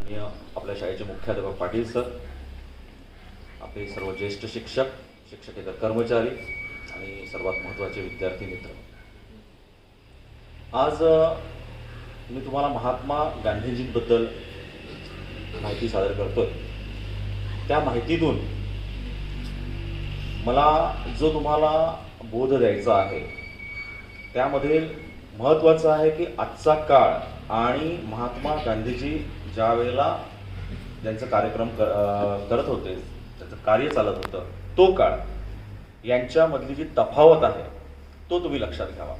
आणि आपल्या शाळेचे मुख्याध्यापक पाटील सर, आपले सर्व ज्येष्ठ शिक्षक, शिक्षकेतर कर्मचारी आणि सर्वात महत्त्वाचे विद्यार्थी मित्र, आज मी तुम्हाला महात्मा गांधीजींबद्दल माहिती सादर करतोय. त्या माहितीतून मला जो तुम्हाला बोध द्यायचा आहे त्यामध्ये महत्त्वाचं आहे की आजचा काळ आणि महात्मा गांधीजी ज्या वेळेला त्यांचं कार्यक्रम करत होते, त्यांचं कार्य चालत होतं, तो काळ यांच्यामधली जी तफावत आहे तो तुम्ही लक्षात घ्यावा.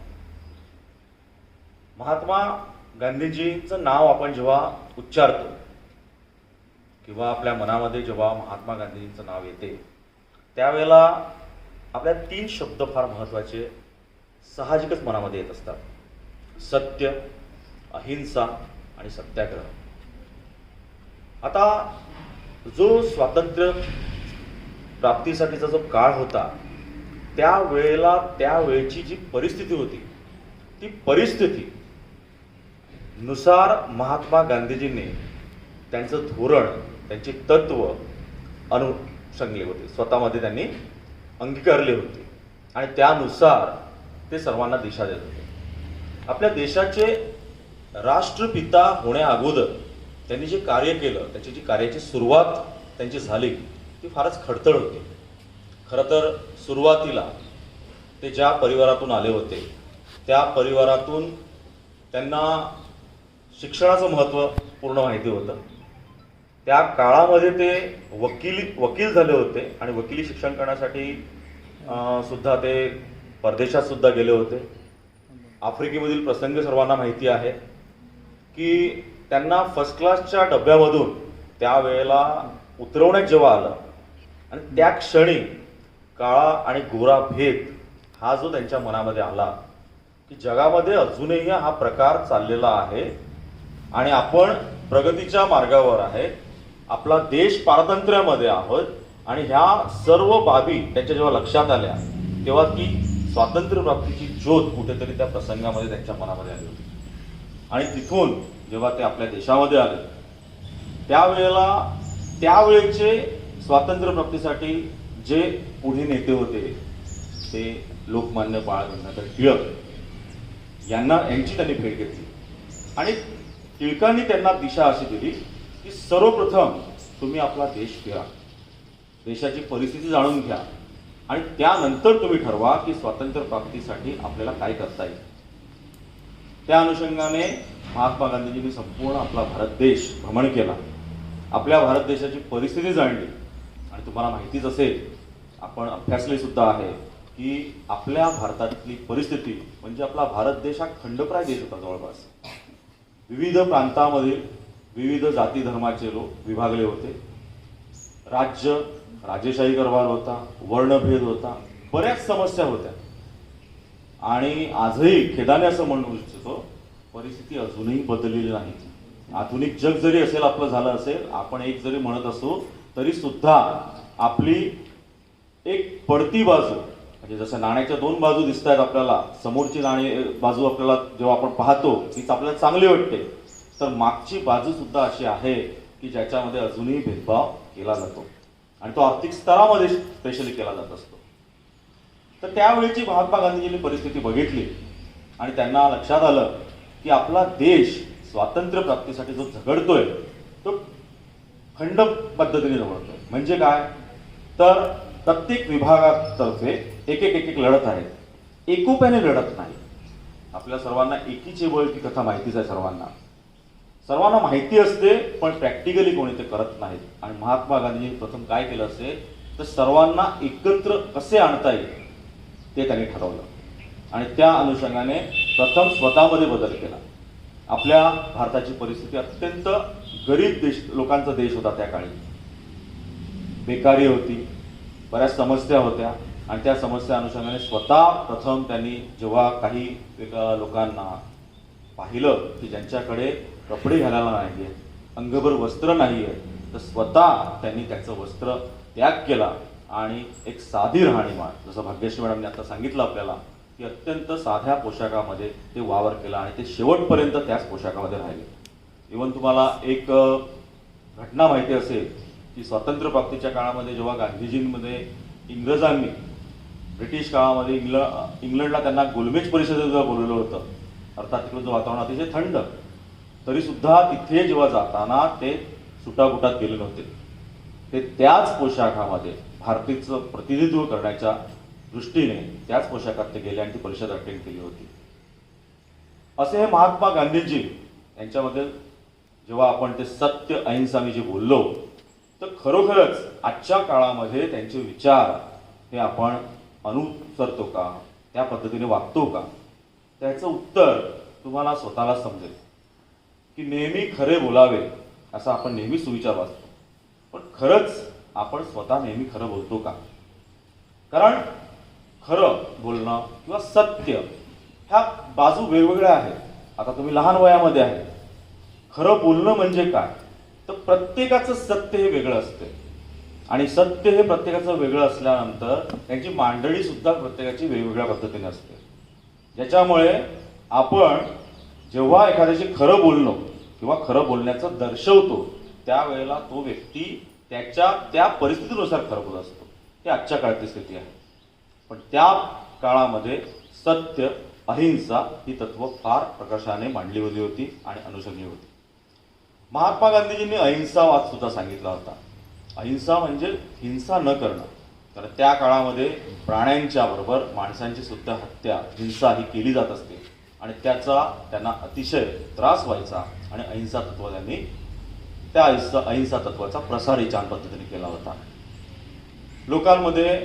महात्मा गांधीजींचं नाव आपण जेव्हा उच्चारतो किंवा आपल्या मनामध्ये जेव्हा महात्मा गांधीजींचं नाव येते त्यावेळेला आपल्या 3 शब्द फार महत्त्वाचे साहजिकच मनामध्ये येत असतात: सत्य, अहिंसा आणि सत्याग्रह. आता जो स्वातंत्र्य प्राप्तीसाठीचा जो काळ होता त्यावेळेला त्यावेळची जी परिस्थिती होती ती परिस्थिती नुसार महात्मा गांधीजींनी त्यांचं धोरण, त्यांचे तत्व अनुसंगले होते, स्वतःमध्ये त्यांनी अंगीकारले होते आणि त्यानुसार ते सर्वांना दिशा देत होते. आपल्या देशाचे राष्ट्रपिता होण्या अगोदर त्यांनी जे कार्य केलं, त्याची जी कार्याची सुरुवात त्यांची झाली ती फारच खडतर होती. खरं तर सुरुवातीला ते ज्या परिवारातून आले होते त्या परिवारातून त्यांना शिक्षणाचं महत्त्व पूर्ण माहिती होतं. त्या काळामध्ये ते वकील झाले होते आणि वकिली शिक्षण करण्यासाठी सुद्धा ते परदेशात सुद्धा गेले होते. आफ्रिकेमधील प्रसंग सर्वांना माहिती आहे की त्यांना फर्स्ट क्लासच्या डब्यामधून त्यावेळेला उतरवण्यात जेव्हा आलं आणि त्या क्षणी काळा आणि गोरा भेद हा जो त्यांच्या मनामध्ये आला की जगामध्ये अजूनही हा प्रकार चाललेला आहे आणि आपण प्रगतीच्या मार्गावर आहे, आपला देश पारतंत्र्यामध्ये आहोत आणि ह्या सर्व बाबी त्यांच्या जेव्हा लक्षात आल्या तेव्हा ती स्वातंत्र्य प्राप्तीची ज्योत कुठेतरी त्या प्रसंगामध्ये त्यांच्या मनामध्ये आली होती. आणि तिथून जेव्हा ते आपल्या देशामध्ये आले त्यावेळेला त्यावेळेचे स्वातंत्र्य प्राप्तीसाठी जे पुढे नेते होते ते लोकमान्य बाळ गंगाधर टिळक यांची त्यांनी भेट घेतली आणि टिळकांनी त्यांना दिशा अशी दिली की सर्वप्रथम तुम्ही आपला देश फिरा, देशाची परिस्थिती जाणून घ्या आणि त्यानंतर तुम्ही ठरवा की स्वातंत्र्य प्राप्तीसाठी आपल्याला काय करता येईल. त्या अनुषंगाने महात्मा गांधीजींनी संपूर्ण आपला भारत देश भ्रमण केला, आपल्या भारत देशाची परिस्थिती जाणली आणि तुम्हाला माहितीच असेल, आपण अभ्यासले सुद्धा आहे की आपल्या भारतातली परिस्थिती म्हणजे आपला भारत देश हा खंडप्राय देश होता. जवळपास विविध प्रांतामध्ये विविध जाती धर्माचे लोक विभागले होते. राजेशाही कारभार होता, वर्णभेद होता, बऱ्याच समस्या होत्या आणि आजही खेदाने असं म्हणू इच्छितो परिस्थिती अजूनही बदललेली नाही. आधुनिक जग जरी असेल आपलं झालं असेल, आपण एक जरी म्हणत असू तरी सुद्धा आपली एक पडती बाजू म्हणजे जसं नाण्याच्या 2 बाजू दिसत आहेत आपल्याला, समोरची बाजू आपल्याला जेव्हा आपण पाहतो तीच आपल्याला चांगली वाटते, तर मागची बाजू सुद्धा अशी आहे की ज्याच्यामध्ये अजूनही भेदभाव केला जातो आणि तो आर्थिक स्तरामध्ये स्पेशली केला जात असतो. तर त्यावेळीची महात्मा गांधीजींनी परिस्थिती बघितली आणि त्यांना लक्षात आलं की आपला देश स्वातंत्र्य प्राप्तीसाठी जो झगडतोय तो खंड पद्धतीने झगडतोय. म्हणजे काय तर प्रत्येक विभागातर्फे एक लढत आहेत, एकोप्याने लढत नाही. आपल्या सर्वांना एकीचे बळ ही कथा माहितीच आहे, सर्वांना माहिती असते पण प्रॅक्टिकली कोणी ते करत नाहीत. आणि महात्मा गांधींनी प्रथम काय केलं असेल तर सर्वांना एकत्र कसे आणता येईल ते त्यांनी ठरवलं आणि त्या अनुषंगाने प्रथम स्वतःमध्ये बदल केला. आपल्या भारताची परिस्थिती अत्यंत गरीब लोकांचा देश होता. त्या काळी बेकारी होती, बऱ्याच समस्या होत्या आणि त्या समस्या अनुषंगाने स्वतः प्रथम त्यांनी जेव्हा काही लोकांना पाहिलं की ज्यांच्याकडे कपडे घालायला नाही आहेत, अंगभर वस्त्र नाही आहे, तर स्वतः त्यांनी त्याचं वस्त्र त्याग केला आणि एक साधी राहणीमान, जसं भाग्यश्री मॅडमने आता सांगितलं आपल्याला की अत्यंत साध्या पोशाखामध्ये ते वावर केला आणि ते शेवटपर्यंत त्याच पोशाखामध्ये राहिले. इव्हन तुम्हाला एक घटना माहिती असेल की स्वातंत्र्यप्राप्तीच्या काळामध्ये जेव्हा गांधीजींमध्ये इंग्रजांनी ब्रिटिश काळामध्ये इंग्लंडला त्यांना गोलमेज परिषदेला बोलवलं होतं, अर्थात तिकडचं वातावरण अतिशय थंड, तरीसुद्धा तिथे जेव्हा जाताना ते सुटाबुटात गेले नव्हते. ते त्याच पोशाखामध्ये भारतीचं प्रतिनिधित्व करण्याच्या दृष्टीने त्याच पोशाखात ते गेले आणि ती परिषद अटेंड केली होती. असे हे महात्मा गांधीजी यांच्यामध्ये जेव्हा आपण ते सत्य अहिंसा मी जे बोललो, तर खरोखरच आजच्या काळामध्ये त्यांचे विचार हे आपण अनुसरतो का, त्या पद्धतीने वागतो का, त्याचं उत्तर तुम्हाला स्वतःला समजेल. की नेहमी खरे बोलावे असा आपण नेहमी सुविचार वाचतो, पण खरंच आपण स्वतः नेहमी खरं बोलतो का? कारण खरं बोलणं किंवा सत्य ह्या बाजू वेगवेगळ्या आहेत. आता तुम्ही लहान वयामध्ये आहे, खरं बोलणं म्हणजे काय, तर प्रत्येकाचं सत्य हे वेगळं असते आणि सत्य हे प्रत्येकाचं वेगळं असल्यानंतर त्यांची मांडणी सुद्धा प्रत्येकाची वेगवेगळ्या पद्धतीने असते. ज्याच्यामुळे आपण जेव्हा एखाद्याशी खरं बोलणं किंवा खरं बोलण्याचं दर्शवतो, त्यावेळेला तो व्यक्ती त्याच्या त्या परिस्थितीनुसार खरं बोलत असतो. ही आजच्या काळातली स्थिती आहे. पण त्या काळामध्ये सत्य अहिंसा ही तत्व फार प्रकाशाने मांडली गेली होती आणि अनुसरली होती. महात्मा गांधीजींनी अहिंसावाद सुद्धा सांगितला होता. अहिंसा म्हणजे हिंसा न करणं. तर त्या काळामध्ये प्राण्यांच्या बरोबर माणसांची सुद्धा हत्या, हिंसा ही केली जात असते आणि त्याचा त्यांना अतिशय त्रास व्हायचा आणि अहिंसा तत्व त्यांनी त्या अहिंसा तत्वाचा प्रसारही छान पद्धतीने केला होता. लोकांमध्ये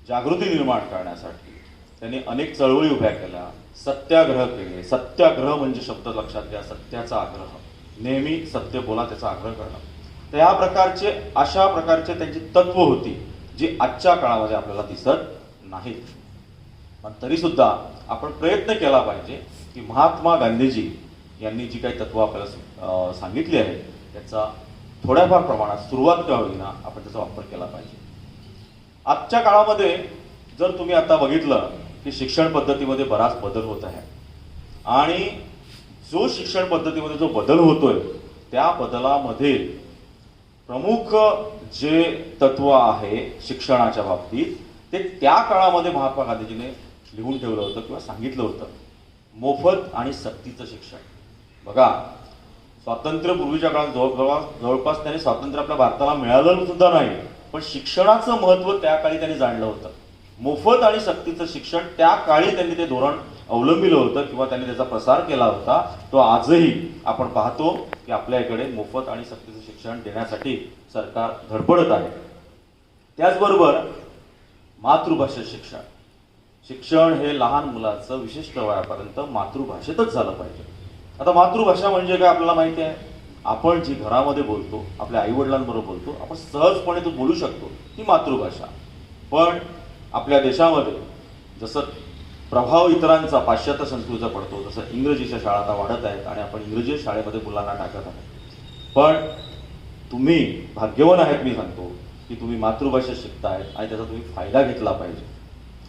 जागृती निर्माण करण्यासाठी त्यांनी अनेक चळवळी उभ्या केल्या, सत्याग्रह केले. सत्याग्रह म्हणजे शब्द लक्षात घ्या, सत्याचा आग्रह, नेहमी सत्य बोला त्याचा आग्रह करणं. तर या प्रकारचे अशा प्रकारचे त्यांची तत्व होती जी आजच्या काळामध्ये आपल्याला दिसत नाहीत. पण तरीसुद्धा आपण प्रयत्न केला पाहिजे की महात्मा गांधीजी यांनी जी काही तत्व आपल्याला सांगितली आहेत त्याचा थोड्याफार प्रमाणात सुरुवात का होईना आपण त्याचा वापर केला पाहिजे. आजच्या काळामध्ये जर तुम्ही आता बघितलं की शिक्षण पद्धतीमध्ये बराच बदल होत आहे आणि जो शिक्षण पद्धतीमध्ये जो बदल होतोय त्या बदलामध्ये प्रमुख जे तत्व आहे शिक्षणाच्या बाबतीत ते त्या काळामध्ये महात्मा गांधीजीने लिहून ठेवलं होतं किंवा सांगितलं होतं. मोफत आणि सक्तीचं शिक्षण. बघा, स्वातंत्र्यपूर्वीच्या काळात जवळपास त्याने स्वातंत्र्य आपल्या भारताला मिळालं सुद्धा नाही, पण शिक्षणाचं महत्त्व त्या काळी त्यांनी जाणलं होतं. मोफत आणि सक्तीचं शिक्षण त्या काळी त्यांनी ते धोरण अवलंबिलं होतं किंवा त्यांनी त्याचा प्रसार केला होता. तो आजही आपण पाहतो की आपल्या इकडे मोफत आणि सक्तीचं शिक्षण देण्यासाठी सरकार धडपडत आहे. त्याचबरोबर मातृभाषेत शिक्षण. शिक्षण हे लहान मुलाचं विशिष्ट वयापर्यंत मातृभाषेतच झालं पाहिजे. आता मातृभाषा म्हणजे काय आपल्याला माहिती आहे. आपण जी घरामध्ये बोलतो, आपल्या आईवडिलांबरोबर बोलतो, आपण सहजपणे तो बोलू शकतो, ही मातृभाषा. पण आपल्या देशामध्ये जसं प्रभाव इतरांचा पाश्चात्य संस्कृतीचा पडतो, जसं इंग्रजीच्या शाळा आता वाढत आहेत आणि आपण इंग्रजी शाळेमध्ये मुलांना टाकत आहोत. पण तुम्ही भाग्यवान आहेत, मी सांगतो की तुम्ही मातृभाषा शिकतायत आणि त्याचा तुम्ही फायदा घेतला पाहिजे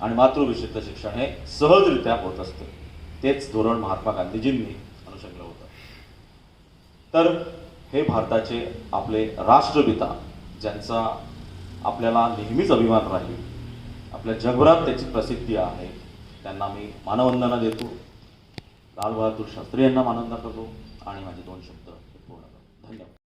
आणि मातृभाषेचं शिक्षण हे सहजरित्या होत असते. तेच धोरण महात्मा गांधीजींनी अनुसरलं होतं. तर हे भारताचे आपले राष्ट्रपिता, ज्यांचा आपल्याला नेहमीच अभिमान राहील, आपल्या जगभरात त्याची प्रसिद्धी आहे, त्यांना मी मानवंदना देतो. लाल बहादूर शास्त्री यांना मानवंदना करतो आणि माझे 2 शब्द पूर्ण करतो. धन्यवाद.